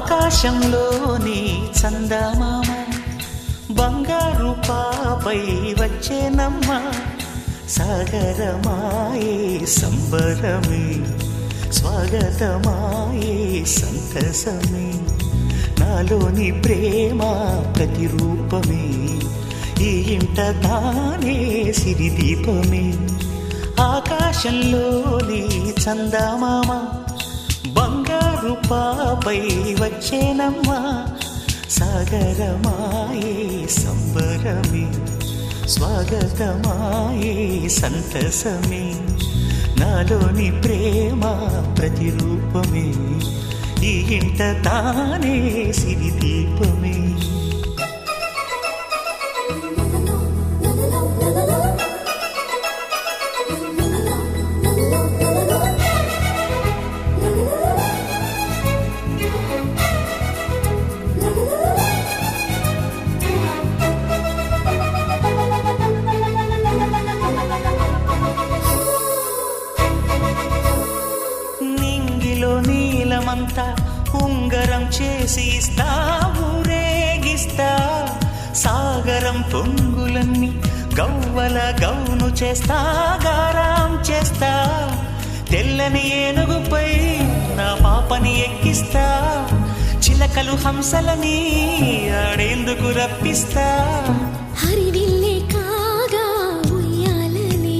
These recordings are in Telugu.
ఆకాశంలోని చందమామ బంగారు పాపై వచ్చేనమ్మ సాగరమాయే సంబరమే స్వాగతమాయే సంతసమే నాలోని ప్రేమ ప్రతిరూపమే ఈ ఇంట తానే సిరిదీపమే ఆకాశంలోని చందమామ బంగారు పాపై వచ్చేనమ్మా సాగరమాయే సంబరమే స్వాగతమాయే సంతసమే నాలోని ప్రేమ ప్రతిరూపమే ఈ ఇంట తానే సిరిదీపమే నీలమంతా ఉంగరం చేసి ఇస్తా ఊరేగిస్తా సాగరం పొంగులన్నీ గవ్వల గౌను చేస్తా గారాం చేస్తా తెల్లని ఏనుగుపై నా పాపని ఎక్కిస్తా చిలకలు హంసలని ఆడేందుకు రప్పిస్తా హరివిల్లే కాగా ఉయ్యాలనే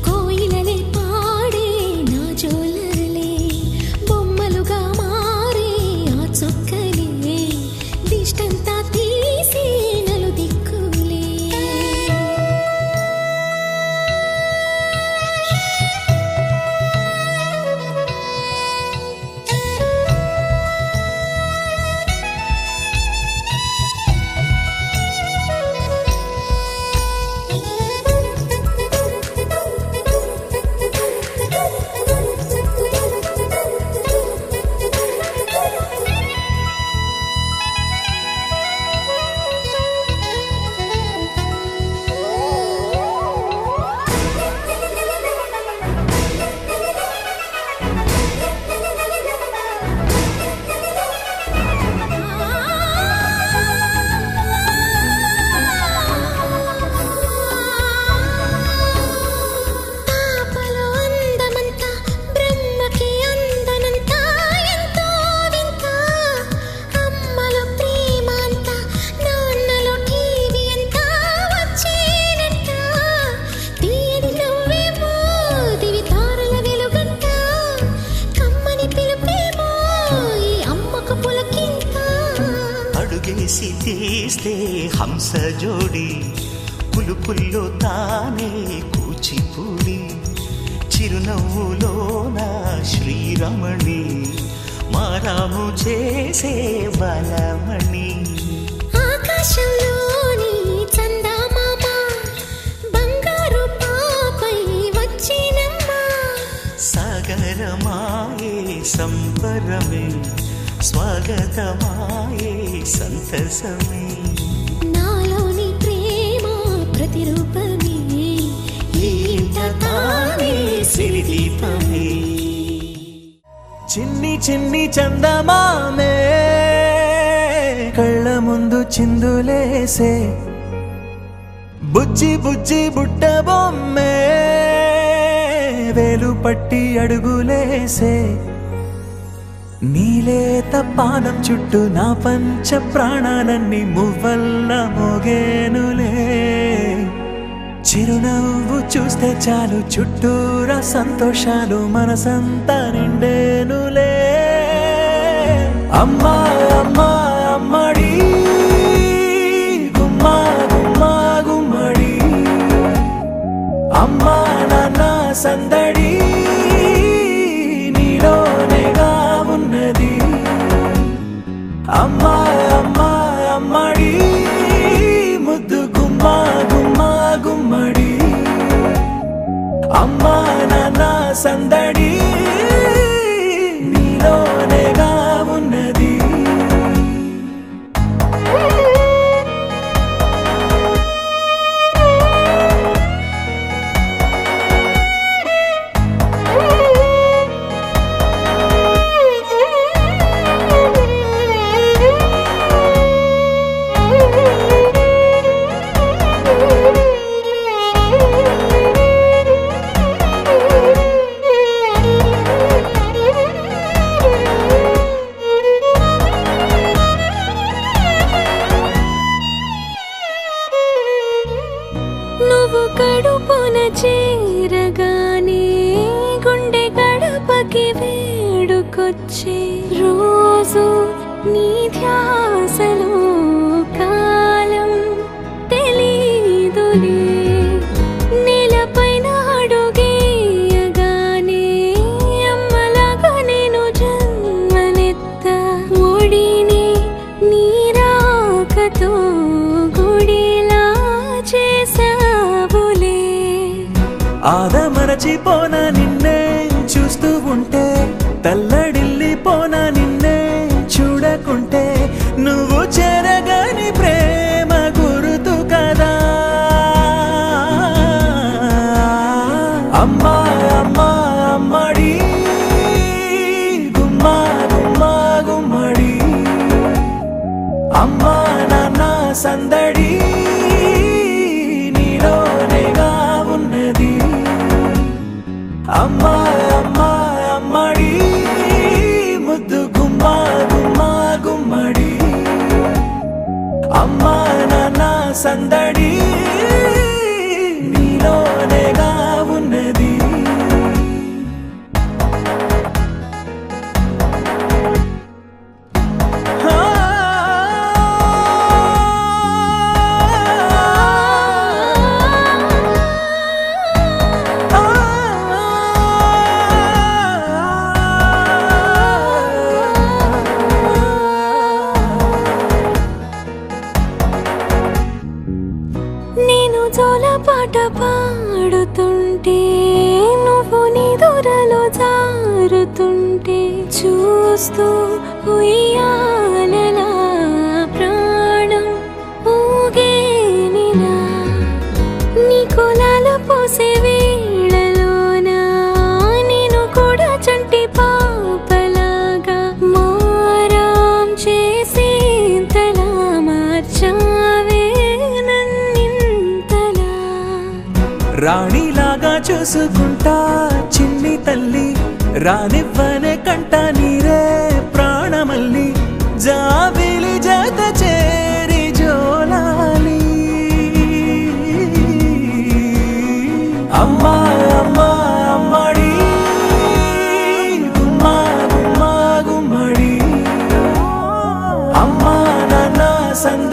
కోయిలనే పాడే నా జోలలే బొమ్మలుగా మారే ఆ చొక్కలే దిష్టంతా తీసి నలు దిక్కులే తీస్తే హంస జోడి పులుపుల్లో తానే కూచిపూడి చిరునవ్వులోన శ్రీరమణి మారాము చేసే బలమణి ఆకాశంలోని చందమామ బంగారు పాపై వచ్చినమ్మా సాగరమాయే సంబరమే స్వాగతమాయే సంతసమే నాలోని ప్రేమ ప్రతిరూపమే ఈ ఇంట తానే సిరిదీపమే చిన్ని చిన్ని చందమామే కళ్ళ ముందు చిందులేసే బుజ్జి బుజ్జి బుట్ట బొమ్మే వేలు పట్టి అడుగులేసే నీలేత పానం చుట్టూ నా పంచ ప్రాణాలన్నీ మువ్వల్ల మోగేనులే చిరునవ్వు చూస్తే చాలు చుట్టూరా సంతోషాలు మనసంతా నిండేనులే అమ్మా అమ్మా అమ్మడి గుమ్మా గుమ్మా గుమ్మడి అమ్మా నాన్న సందడి నీలోనేగా ఉన్నది అమ్మా అమ్మా అమ్మడి ముద్దు గుమ్మా గుమ్మా గుమ్మడి అమ్మా నాన్న సందడి నీలోనేగా ఉన్నది నువ్వు కడుపున చేరగానే గుండె గడపకి వేడుకొచ్చే రోజు నీ ధ్యాసలో కాలం తెలీదులే నేలపైన అడుగేయగానే అమ్మలాగా నేను జన్మనెత్త ఒడిని నీ రాకతో గుడిలా చేసావులే ఆదమరచిపోన నిన్నే చూస్తూ ఉంటే తల్లడిల్లిపోన నిన్నే చూడకుంటే నువ్వు చెరగని ప్రేమ గురుతు కదా అమ్మా అమ్మా అమ్మడి గుమ్మా గుమ్మా గుమ్మడి అమ్మా నాన్న సందడి నీలోనేగా ఉన్నది అమ్మా అమ్మా అమ్మడి ముద్దు గుమ్మా గుమ్మా గుమ్మడి అమ్మా నాన్న సందడి నీలోనేగా ఉన్నది నేను జోలపాట పాడుతుంటే నువ్వు నిదురలో జారుతుంటే చూస్తూ ఉయ్యాలలా ప్రాణం ఊగేనిలా నీ కులాల పోసే వేళలోన నేను కూడా చంటి పాపలాగా మారాం చేసేంతలా మార్చావే నన్నింతలా రాణిలాగా చూసుకుంటా చిన్ని తల్లి రానివ్వనే కంట నీరే ప్రాణమల్లి జాబిలి జత చేరి జోలాలి అమ్మా అమ్మా అమ్మడి గుమ్మా గుమ్మా గుమ్మడి అమ్మా నాన్న సంద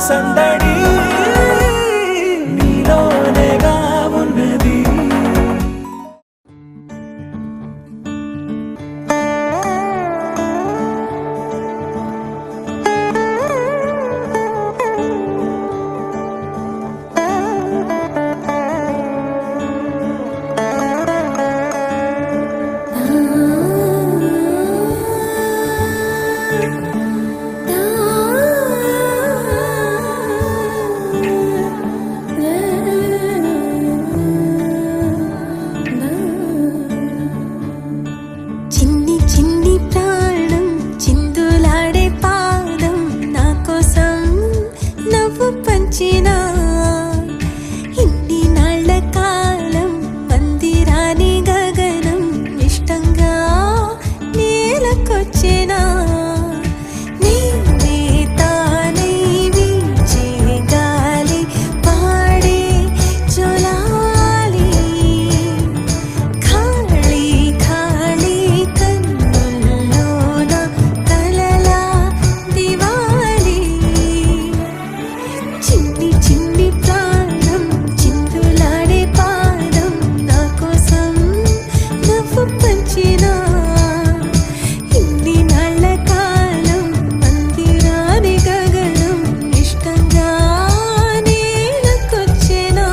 సందడి నీలోనేగా ఉన్నది. చిన్ని చిన్ని ప్రాణం చిందులాడే పాదం నా కోసం నవ్వు పంచినా ఇన్ని నాళ్ళ కాలం పందిరాని గగనం ఇష్టంగా నేలకొచ్చేనా నేనే తానై వీచే గాలి పాడే జొలాలి ఖాళీ ఖాళీ కన్నుల్లోన కలలా దివాలి చిన్ని చిన్ని ప్రాణం చిందులాడే పాదం నా కోసం నవ్వు పంచినా ఇన్ని నాళ్ళ కాలం మందిరాని గగనం ఇష్టంగా నేలకొచ్చేనా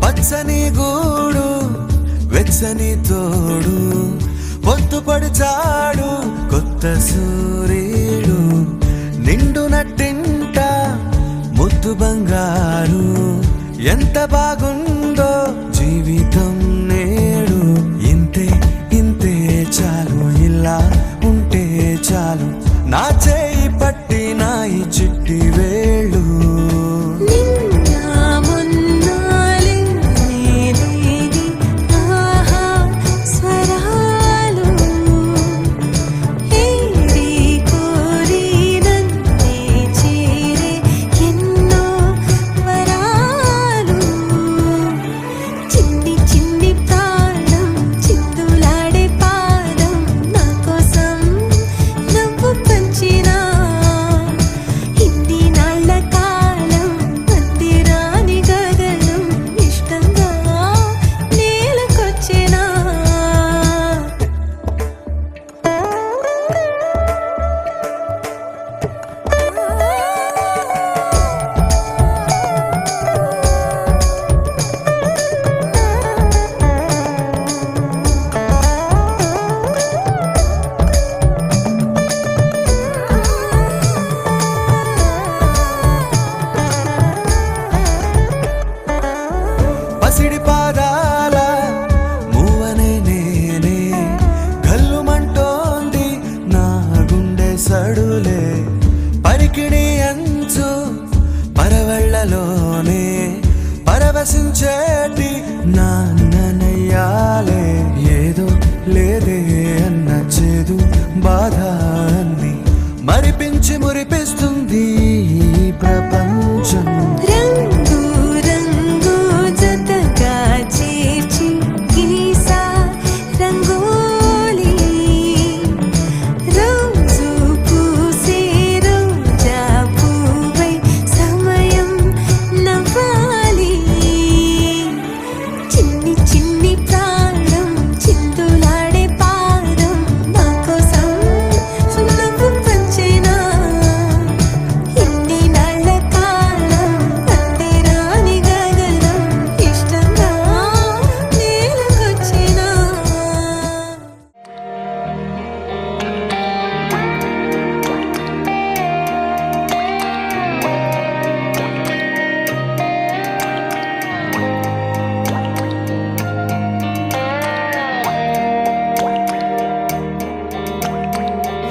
పచ్చని గూడు వెచ్చని తోడు పొత్తు పడిచాడు కొత్త సూర్యుడు నిండు నట్టింట ముద్దు బంగారు ఎంత బాగుందో జీవితం నేడు ఇంతే ఇంతే చాలు ఇలా ఉంటే చాలు నా చేయి పట్టి నా ఈ చిట్టి వేళ్ళు నిన్న మొన్నాలేని ఆహా స్వరాలు ఏరి కోరి నన్నే చేరే ఎన్నో వరాలు చిన్ని చిన్ని ప్రాణం చిందులాడే పాదం నా కోసం నవ్వు పంచినా ఇన్ని నాళ్ళ కాలం మందిరాని గగనం ఇష్టంగా నేలకొచ్చేనా పసిడి పాదాల మూవనే నేనే గల్లుమంటోంది నా గుండె సడులే పరికిణి అంచు పరవళ్ళలోనే పరవశించేటి నాన్ననయ్యాలే ఏదో లేదే అన్న చేదు బాధ అన్ని మరిపించి మురిపిస్తుంది ఈ ప్రపంచం రంగు రంగు జతగా చేర్చి గీసా రంగోలి రోజు పూసే రోజా పువ్వై సమయం నవ్వాలి చిన్ని చిన్ని ప్రాణం చిందులాడే పాదం నా కోసం నవ్వు పంచేనా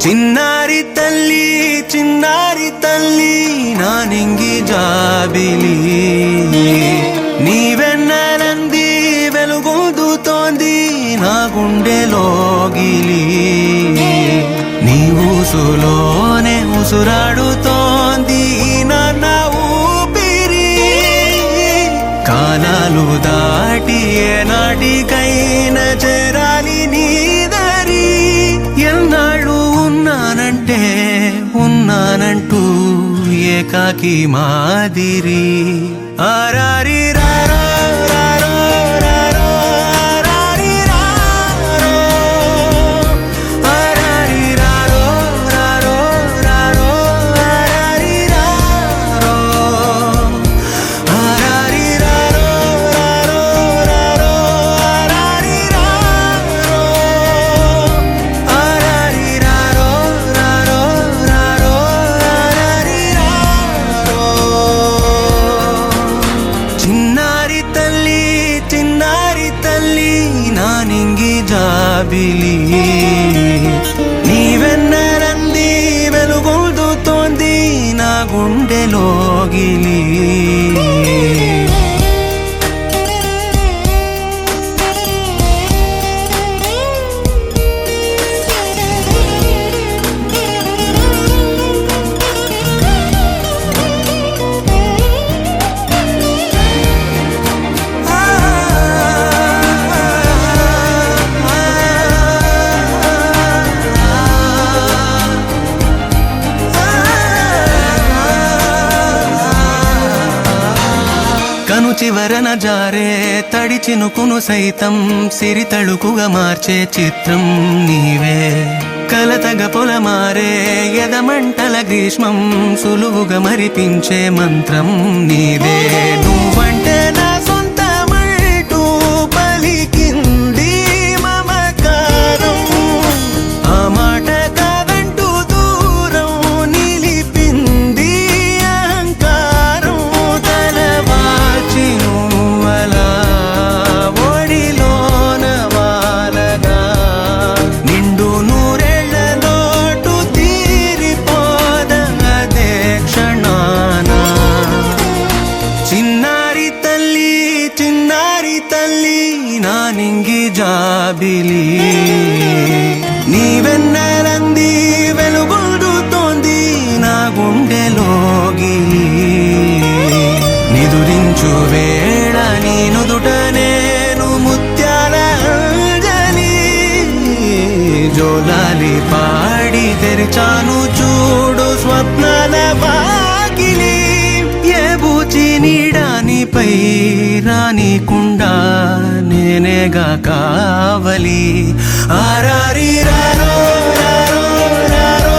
చిన్నారి తల్లి చిన్నారి తల్లి నా నింగి జాబిలి నీవెన్నెలంది వెలుగొందుతోంది నా గుండెలోగిలి నీ ఊసులోనే ఉసురాడుతోంది నా ఊపిరి కాలాలు దాటి ఏనాటికైనా చేరాలి నీ దరి ఎన్నాళ్ళు ఉన్నానంటూ ఏకాకి మాదిరి ఆరారి రారో రారో రారో ఆరారి రారో ఆరారి రారో రారో రారో ఆరారి రారో ఆరారి రారో రారో రారో ఆరారి రారో ఆరారి రారో రారో రారో ఆరారి రారో చిన్నారి తల్లి నా నింగి జాబిలి నీవెన్నెలంది వెలుగొందుతోంది నా గుండెలోగిలి కను చివరన జారే తడి చినుకును సైతం సిరి తళుకుగా మార్చే చిత్రం నీవే కలతగ పొలమారే ఎదమంటల గ్రీష్మం సులువుగా మరిపించే మంత్రం నీదే నువ్వంటే నా సొంతమంటూ పలికింది మమకారం ఆ మాట కాదంటూ దూరం నిలిపింది అహంకారం తలవాచి నువ్వలా ఒడిలోన వాలగా నిండు నూరేళ్ల లోటు తీరిపోదదే క్షణాన చిన్నారి తల్లి నా నింగి జాబిలి నీవెన్నెలంది వెలుగొందుతోంది నా గుండెలోగిలి నిదురించు వేళ నీ నుదుట నేను ముత్యాల అంజలి జోలాలి పాడి తెరిచాను చూడు స్వప్నాల వాకిలి ఏ బూచి నీడానిపై రానికుండా నేనేగా కావలి ఆరారి రారో రారో రారో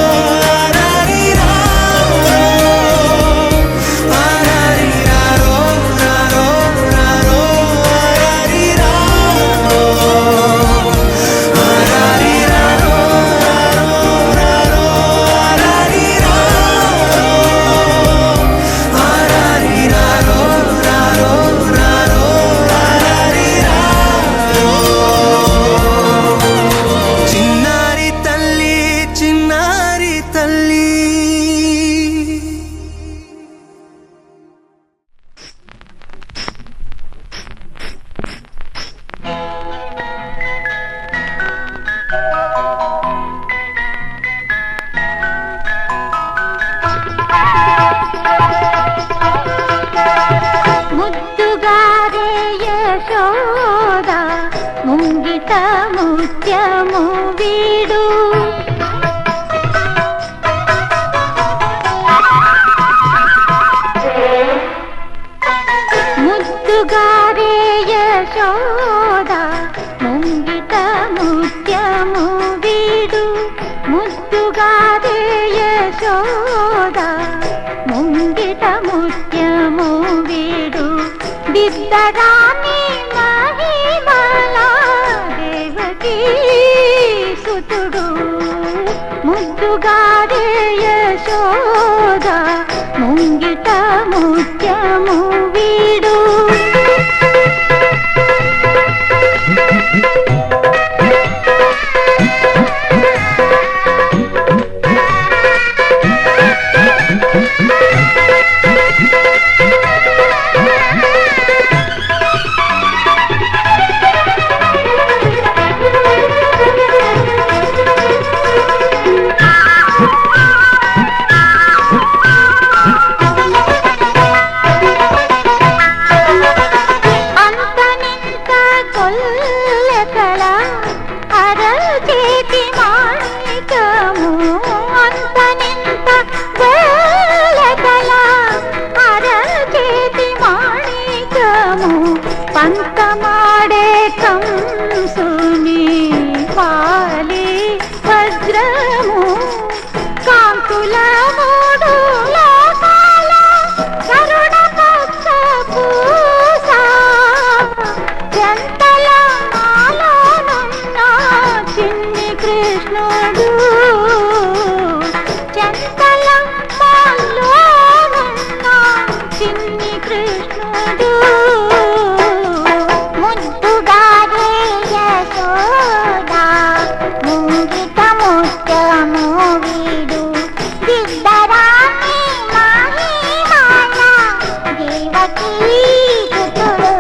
ఆరారి రారో ఆరారి రారో రారో రారో ఆరారి రారో ఆరారి రారో రారో ఆరారి రారో ఆరారి రారో రారో రారో ఆరారి రారో చిన్నారి తల్లి ముద్దుగారే యశోద ముంగిట ముత్యము వీడు ముద్దుగారే యశోద ముంగిట ముత్యము వీడు ముద్దుగారే యశోద ముంగిట ముత్యము వీడు బిద్దరాని మహిమల దేవకీ సుతుడు ముద్దుగారే యశోద ముంగిట ముత్యము వీడు అంతనింత కొల్లెకల అరచేతి మాణికము అంతనింత కొల్లెకల అరచేతి మాణికము పంతమాడే కంసుని పాలి వజ్రము కాంతుల మూడు లోకాల కరుణ పక్ష పూస చెంతల మాలోనున్న చిన్ని కృష్ణుడు చెంతల మాలోనున్న చిన్ని కృష్ణుడు ముద్దుగారే యశోదా ముంగిట ముత్యము వీడు దిద్దరాని మహిమాల దేవకీ పుత్రుడు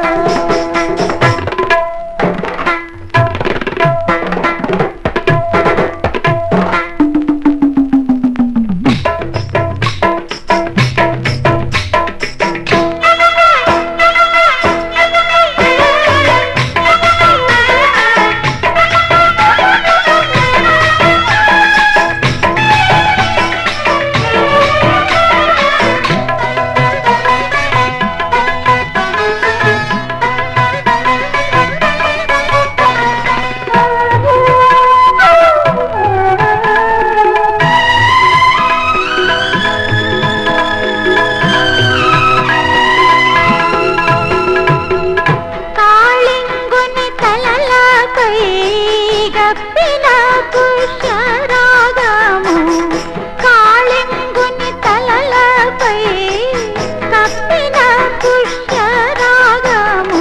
కాళింగుని తలలపై గప్పిన పుష్యరాగము కాళింగుని తలలపై కప్పిన పుష్యరాగము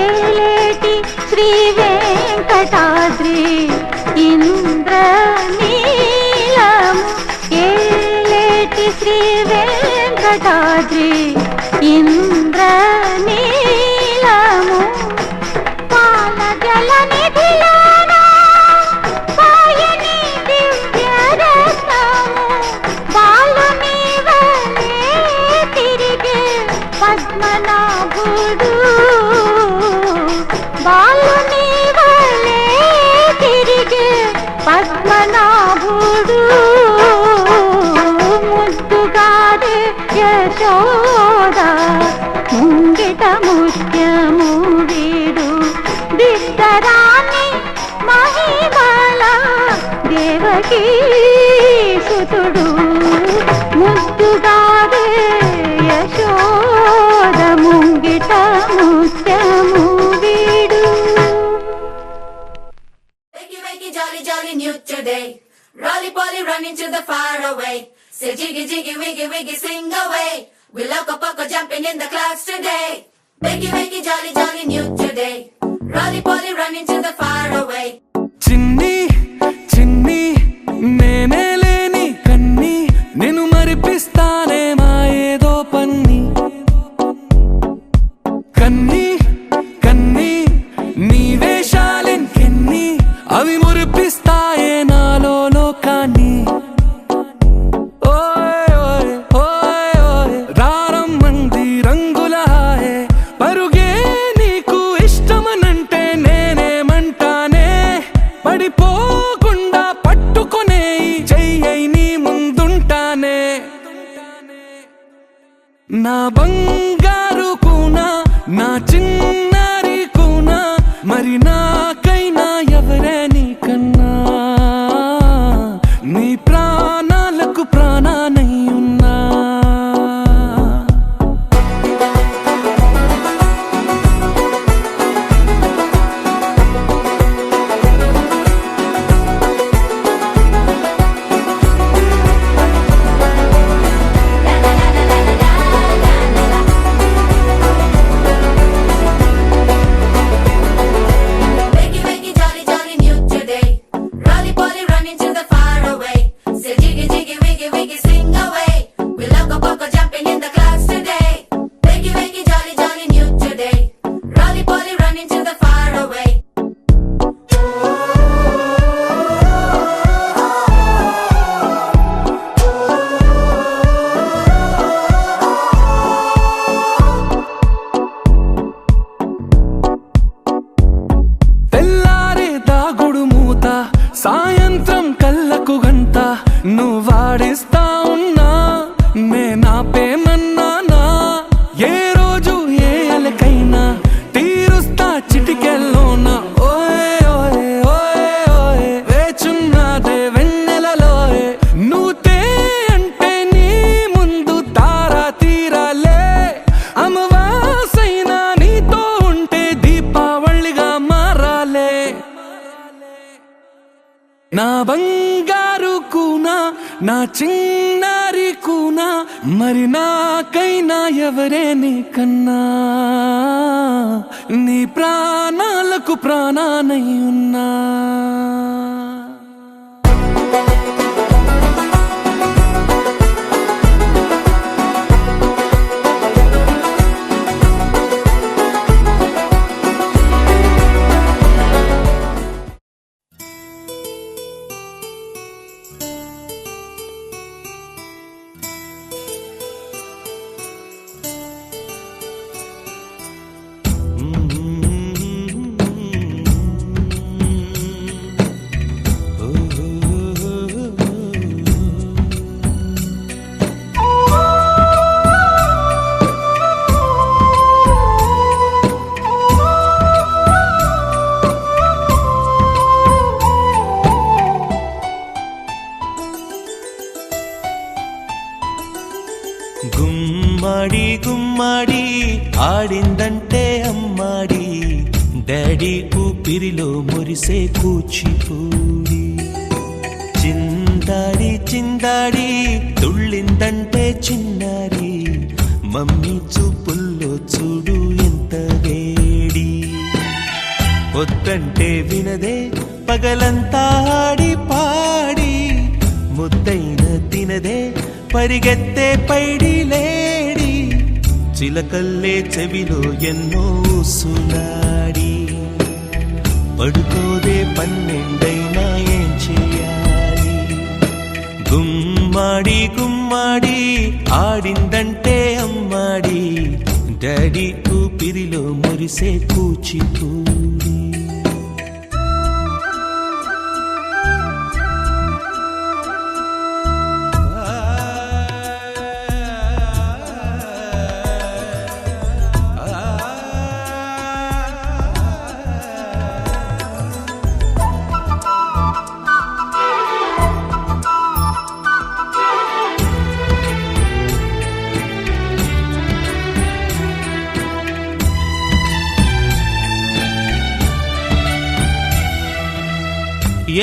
ఏలేటి శ్రీ వెంకటాద్రి ఇంద్రనీలము ఏలేటి శ్రీ వెంకటాద్రి ఇంద్రనీలము పాల జల నిధిలోన పాయని దివ్య రత్నము బాలుని వలె తిరిగే పద్మనాభుడు బాలుని వలె తిరిగే పద్మనాభుడు ముద్దుగారే యశోద ముంగిట ముత్యము వీడు దిద్దరాని మహిమల దేవకీ సుతుడు ముద్దుగారే యశోద ముంగిట ముత్యము వీడు Wakey, wakey, jolly, jolly, new today. Rolly polly, running to the far away. Say jiggy, jiggy, wiggy, wiggy, swing away. We loco poco jumping in the clouds today. Wakey, wakey, jolly, jolly, new today. Rolly polly, running to the far away. చిన్ని చిన్ని నేనే లేని కన్ని నేను మరిపిస్తానే మా ఏదో పన్ని కన్ని కన్ని నీ వేషాలెంకెన్ని అవి మురిపిస్తాయే నాలో లోకాన్ని ఓయ్ ఓయ్ ఓయ్ ఓయ్ రారమ్మంది రంగుల హాయే పరుగే నీకు ఇష్టమనంటే నేనేమంటానే పడిపోకుండా పట్టుకునే చెయ్యై నీ ముందుంటానే నా బంగారు కూనా నా చిన్నారి కూనా మరి నాకైనా ఎవరే నీకన్నా నీ ప్రాణాలకు ప్రాణానై ఉన్నా ఆపేస్తా ఉన్నా నేనాపేమన్నానా ఏ రోజు ఏ అలకైనా తీరుస్తా చిటికెల్లోనా ఓయే ఓయే ఓయే ఓయే వేచున్నదే వెన్నెలలోయే నువ్వుతే అంటే నీ ముందు తారా తీరాలే అమవాసైనా నీతో ఉంటే దీపావళిగా మారాలే నా బంగారు కూనా నా చిన్నారి కూనా మరి నాకైనా ఎవరే నీకన్నా నీ ప్రాణాలకు ప్రాణానై ఉన్నా గుమ్మడి గుమ్మడి ఆడిందంటే అమ్మాడి డాడీ ఊపిరిలో మురిసే కూచిపూడి చిందాడి చిందాడి తుళ్ళిందంటే చిన్నారి మమ్మీ చూపుల్లో చూడు ఎంత వేడి వద్దంటే వినదే పగలంతా ఆడి పాడి ముద్దైన తినదే పరిగెత్తే పైడి లేడి చిలకల్లే చెవిలో ఎన్నో ఊసులాడి పడుకోదే పన్నెండైనా ఏం చేయాలి గుమ్మాడి గుమ్మాడి ఆడిందంటే అమ్మాడి డాడీ ఊపిరిలో మురిసే కూచిపూడి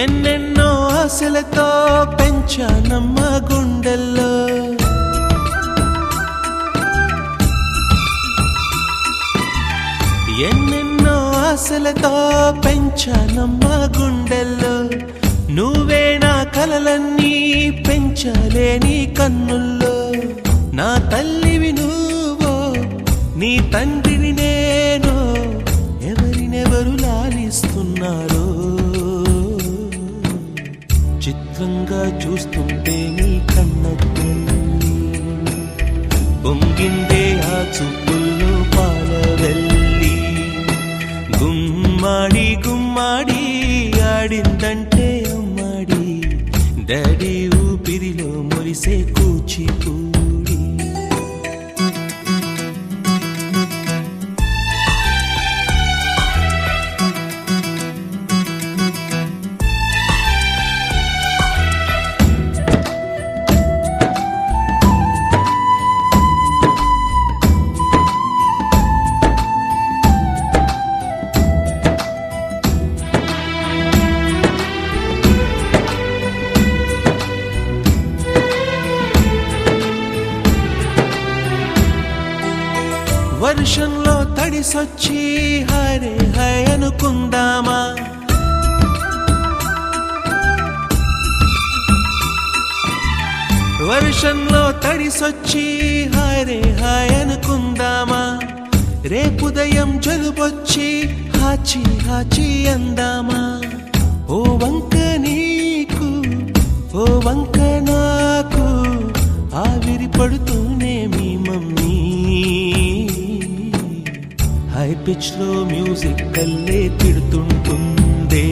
ఎన్నెన్నో ఆశలతో పెంచానమ్మ గుండెల్లో ఎన్నెన్నో ఆశలతో పెంచానమ్మ గుండెల్లో నువ్వే నా కలలన్నీ పెంచలేని కన్నుల్లో నా తల్లివి నువ్వో నీ తండ్రిని నేను ఎవరినెవరు లాలిస్తున్నారో చిత్రంగా చూస్తుంటే నీ కన్న తల్లి పొంగిందే ఆ చూపుల్లో పాలవెల్లి గుమ్మాడి గుమ్మాడి ఆడిందంటే అమ్మాడి డాడీ ఊపిరిలో మురిసే కూచిపూడి వర్షంలో తడిసొచ్చి హరే హై అనుకుందామా వర్షంలో తడిసొచ్చి హరే హై అనుకుందామా రేపుదయం జలుబొచ్చి హాచి హాచి అందామా ఓ వంక నీకు ఓ వంక నాకు ఆవిరి పడుతూనే మీ మమ్మీ హై పిచ్ లో మ్యూజిక్ కల్లే తిడుతుంటుందే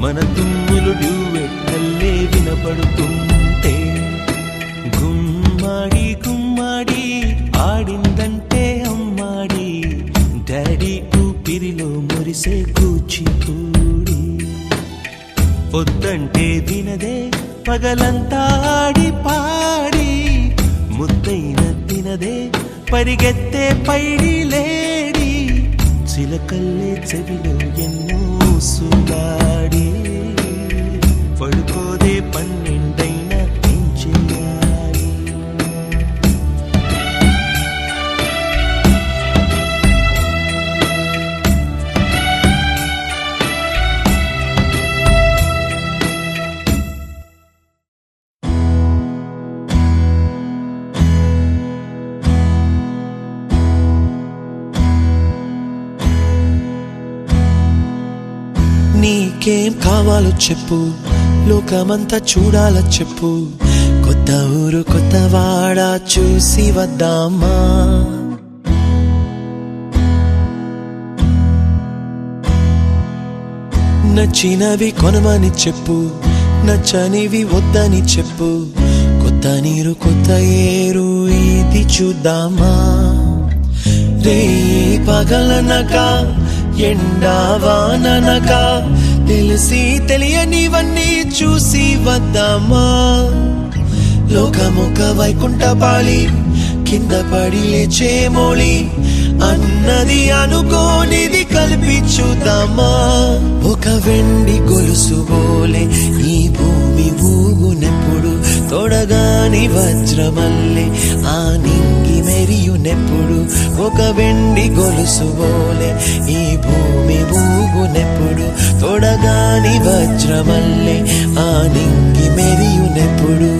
మన తుమ్ములు డ్యూయెట్ కల్లే వినపడుతుంటే మెరిసే కూచిపూడి పొద్దంటే వినదే పగలంతా ఆడి పాడి ముద్దైన తినదే పరిగెత్తే పైడి లేడి చిలకల్లే చెవిలో ఎన్నో సుగాడి పడుకోదే పన్నెండైనా ఏం చేయాలి నీకేం కావాలో చెప్పు లోకమంతా చూడాల చెప్పు కొత్త ఊరు కొత్త వాడ చూసి వద్దామా నచ్చినవి కొనమని చెప్పు నచ్చనివి వద్దని చెప్పు కొత్త నీరు కొత్త ఏరు ఇది చూద్దామా రే పగలనగా ఎండా వాననగా తెలిసి తెలియనివన్నీ చూసి వద్దామా లోకమొక వైకుంఠపాళి కింద పడి లేచే మోళి అన్నది అనుకోనిది కలిపి చూద్దామా ఒక వెండి గొలుసు బోలే ఈ భూమి ఊగునెప్పుడు తొడగాని వజ్రమల్లే ఆ నింగి మెరియునెప్పుడు ఒక వెండి గొలుసు బోలే ఈ భూమి ఊగునెప్పుడు తొడగాని వజ్రమల్లే ఆ నింగి మెరియునెప్పుడు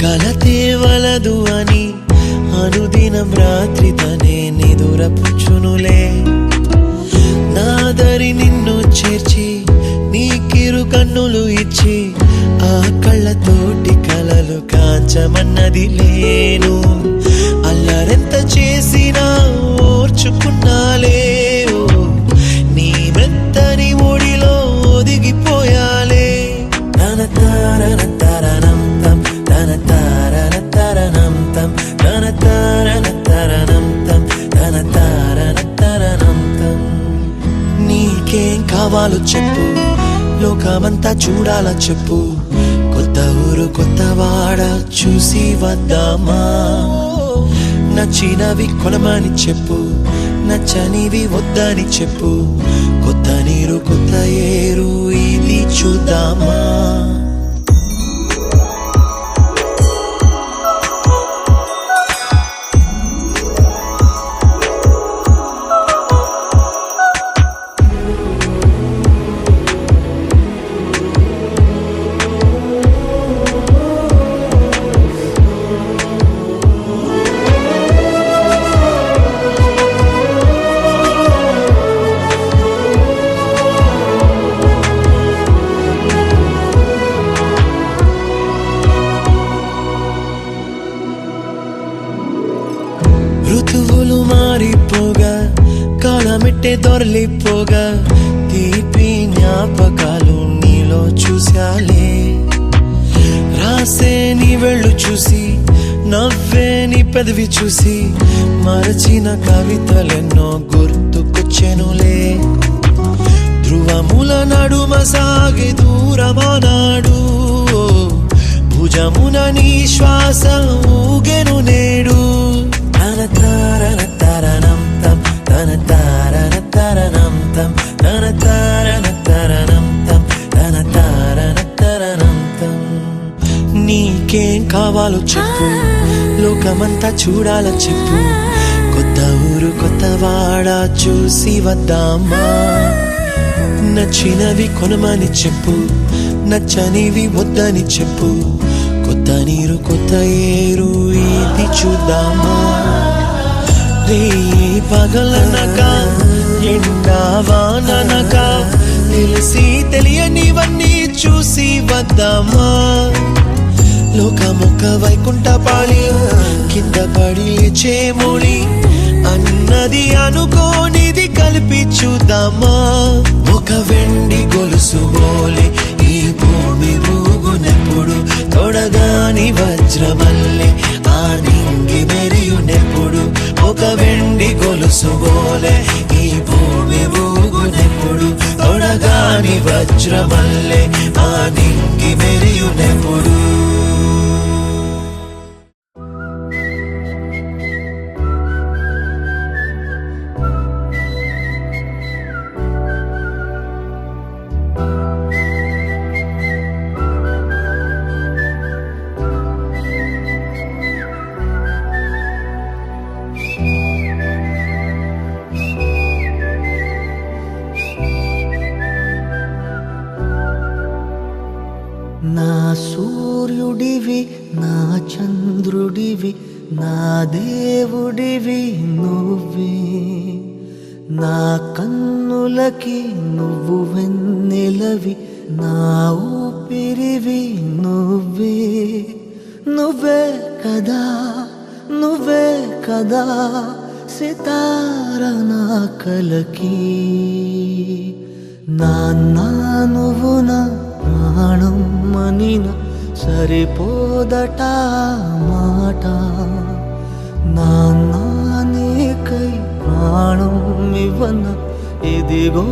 కలతేవలదు అని అనుదినం రాత్రి తనే నిదురపుచ్చునులే నాదరి నిన్ను చేర్చి నీ కిరు కన్నులు ఇచ్చి ఆ కళ్ళతోటి కలలు కాంచమన్నది లేను అల్లరెంత చేసినా ఓర్చుకున్నాలే నీ మెత్తని ఒడిలో ఒదిగిపోయాలే తన తారన తరణం తం తన తారన తరణం తం తన తారన తరణం తం తన తారన తరణం తం నీకేం కావాలో చెప్పు లోకమంతా చూడాల చెప్పు కొత్త ఊరు కొత్త వాడ చూసి వద్దామా నచ్చినవి కొనమని చెప్పు నచ్చనివి వద్దని చెప్పు కొత్త నీరు కొత్త ఏరు ఇది చూద్దామా ఋతువులు మారిపోగా కాలమెట్టే దొరలిపోగా తీపి జ్ఞాపకాలు నీలో చూశాలే రాసే నీ వెళ్ళు చూసి నవ్వే నీ పెదవి చూసి మరచిన కవితలెన్నో గుర్తుకొచ్చెనులే ధ్రువముల నడుమ సాగే దూరమానాడు భుజమున నీ శ్వాస ఊగెను నేడు తన తారన తరణం తం తన తారన తరణం తం తన తారన తరణం తం తన తారన తరణం తం నీకేం కావాలో చెప్పు లోకమంతా చూడాల చెప్పు కొత్త ఊరు కొత్త వాడ చూసి వద్దామా నచ్చినవి కొనమని చెప్పు నచ్చనివి వద్దని చెప్పు కొత్త నీరు కొత్త ఏరు ఇది చూద్దామా రే పగలనక ఎండా వాననక తెలిసి తెలియనివన్నీ చూసి వద్దామా లోకమొక్క వైకుంఠ పాళి కింద పడి లేచే మూడి అన్నది అనుకోనిది కలిపి చూద్దామా ఒక వెండి గొలుసు బోలే ఈ భూమి ఊగునెప్పుడు తొడగాని వజ్రమల్లె ఆ నింగి మెరియునెప్పుడు ఒక వెండి గొలుసు బోలే ఈ భూమి ఊగునెప్పుడు తొడగాని వజ్రమల్లె ఆ నింగి మెరియునెప్పుడు నా సూర్యుడివి నా చంద్రుడివి నా దేవుడివి నువ్వే నా కన్నులకి నువ్వు వెన్నెలవి నా ఊపిరివి నువ్వే నువ్వే కదా నువ్వే కదా సితార నా కలకి నాన్న నువ్వు నా ప్రాణం మనిన సరిపోదట మాట నాన్న నీకై ప్రాణం ఇవ్వన ఇదిగో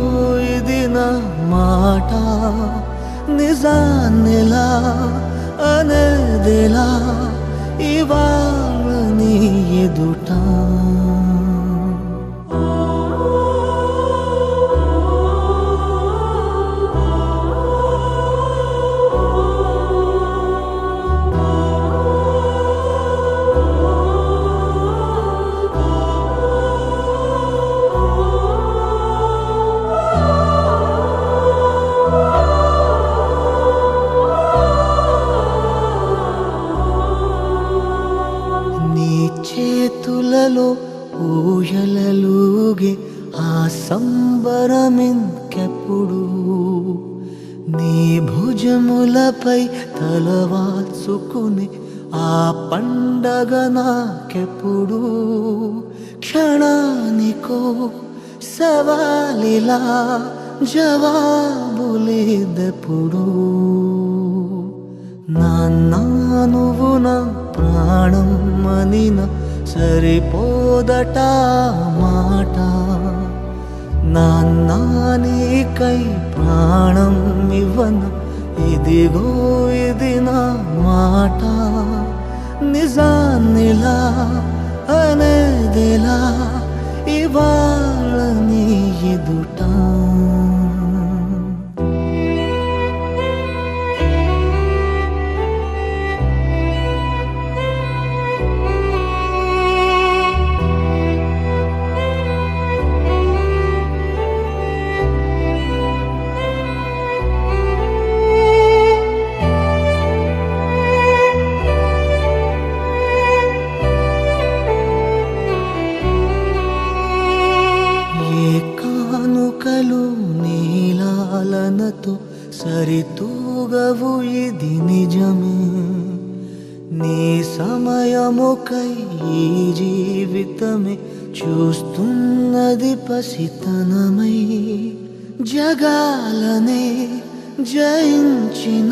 ఇది నా మాట నిజాన్నిలా అనేదిలా ఇవాళ నీ ఎదుట చేతులలో ఊయలలుగే ఆ సంబరమింకెప్పుడు నీ భుజములపై తలవాల్చుకుని ఆ పండగ నాకెప్పుడు క్షణానికో సవాలిలా జవాబులేదెప్పుడు నాన్న నువ్వు నా ప్రాణం మనిన సరిపోదట మాట నాన్న నీకై ప్రాణం ఇవ్వన ఇదిగో ఇది నా మాట నిజాన్నిలా అనేదిలా ఇవాళ నీ ఎదుట నీలాలనతో సరితూగవు ఇది నిజమే నీ సమయముకై ఈ జీవితమే చూస్తున్నది పసితనమై జగాలనే జయించిన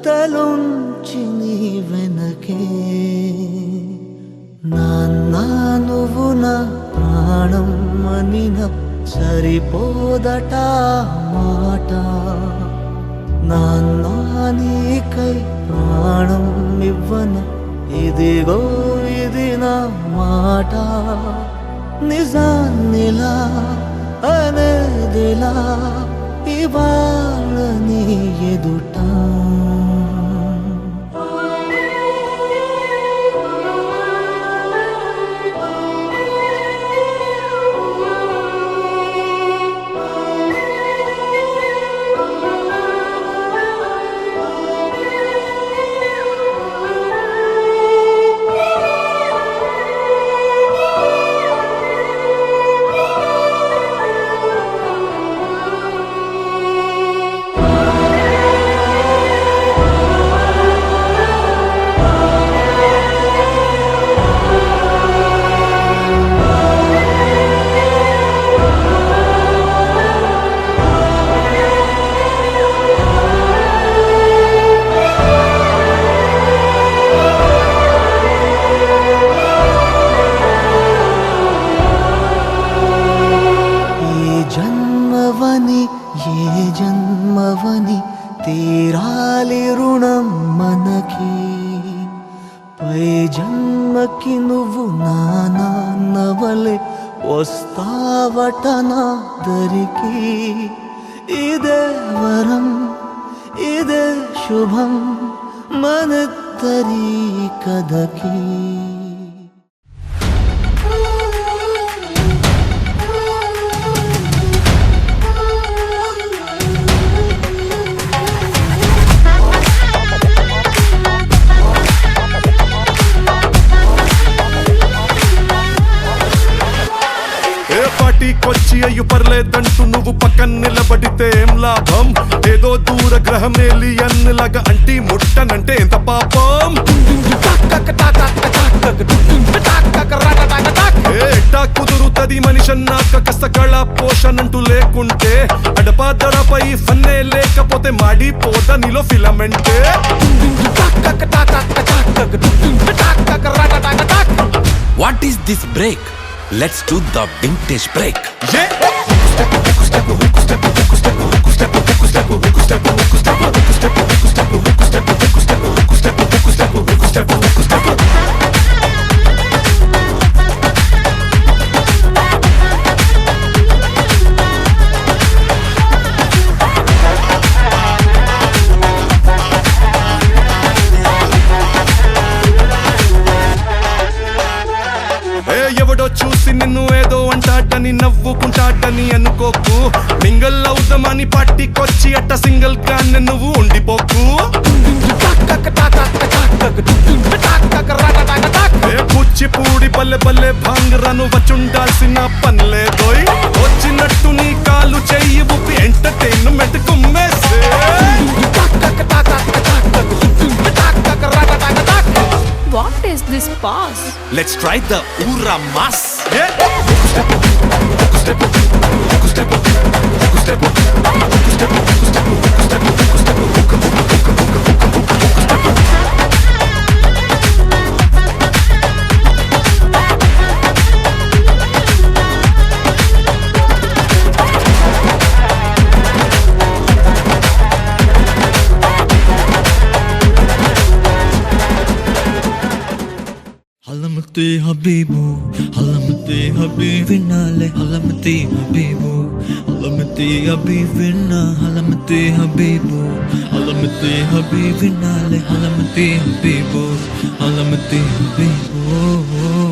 తలుంచి నీ వెనకే నాన్న నువ్వు నా ప్రాణం మనిన సరిపోదట మాట నాన్న నీకై ప్రాణం ఇవ్వన ఇదిగో ఇది నా మాట నిజాన్నిలా అనేదిలా ఇవాళ నీ ఎదుట రావటనా దరికి ఇదే వరం ఇదే శుభం మనద్దరి కథకి పార్టీకొచ్చి అయ్యు పర్లేదంటూ నువ్వు పక్కన నిలబడితే ఏం లాభం ఏదో దూర గ్రహం ఏలియన్ లాగా అంటి ముట్టనంటే ఎంత పాపం ఎట్టా కుదురుతది మనిషన్నాక కష్టకళ పోషణంటూ లేకుంటే అడపాదడపై ఫన్నే లేకపోతే మాడిపోత నీలో ఫిలమెంటే what is this break? Let's do the vintage break. ఎవడో చూసి నిన్ను ఏదో అంటాడని నవ్వుకుంటాడని అనుకోకు మింగల్ అవుదామని పార్టీకొచ్చి అట్ట సింగిల్ గా నువ్వు ఉండిపోకు కూచిపూడి బల్లె బల్లె భాంగరాను వచ్చుండాల్సిన పనిలేదోయ్ వచ్చినట్టు నీ కాలు చెయ్యి ఊపి ఎంటర్టైన్మెంట్ కుమ్మేసే What is this pass? Let's try the ఊరా mass. Halamati Habibu, Halamati Habibinale, Halamati Habibu, Halamati Habibina, Halamati Habibu, Halamati Habibinale, Halamati Habibu, Halamati Habibu.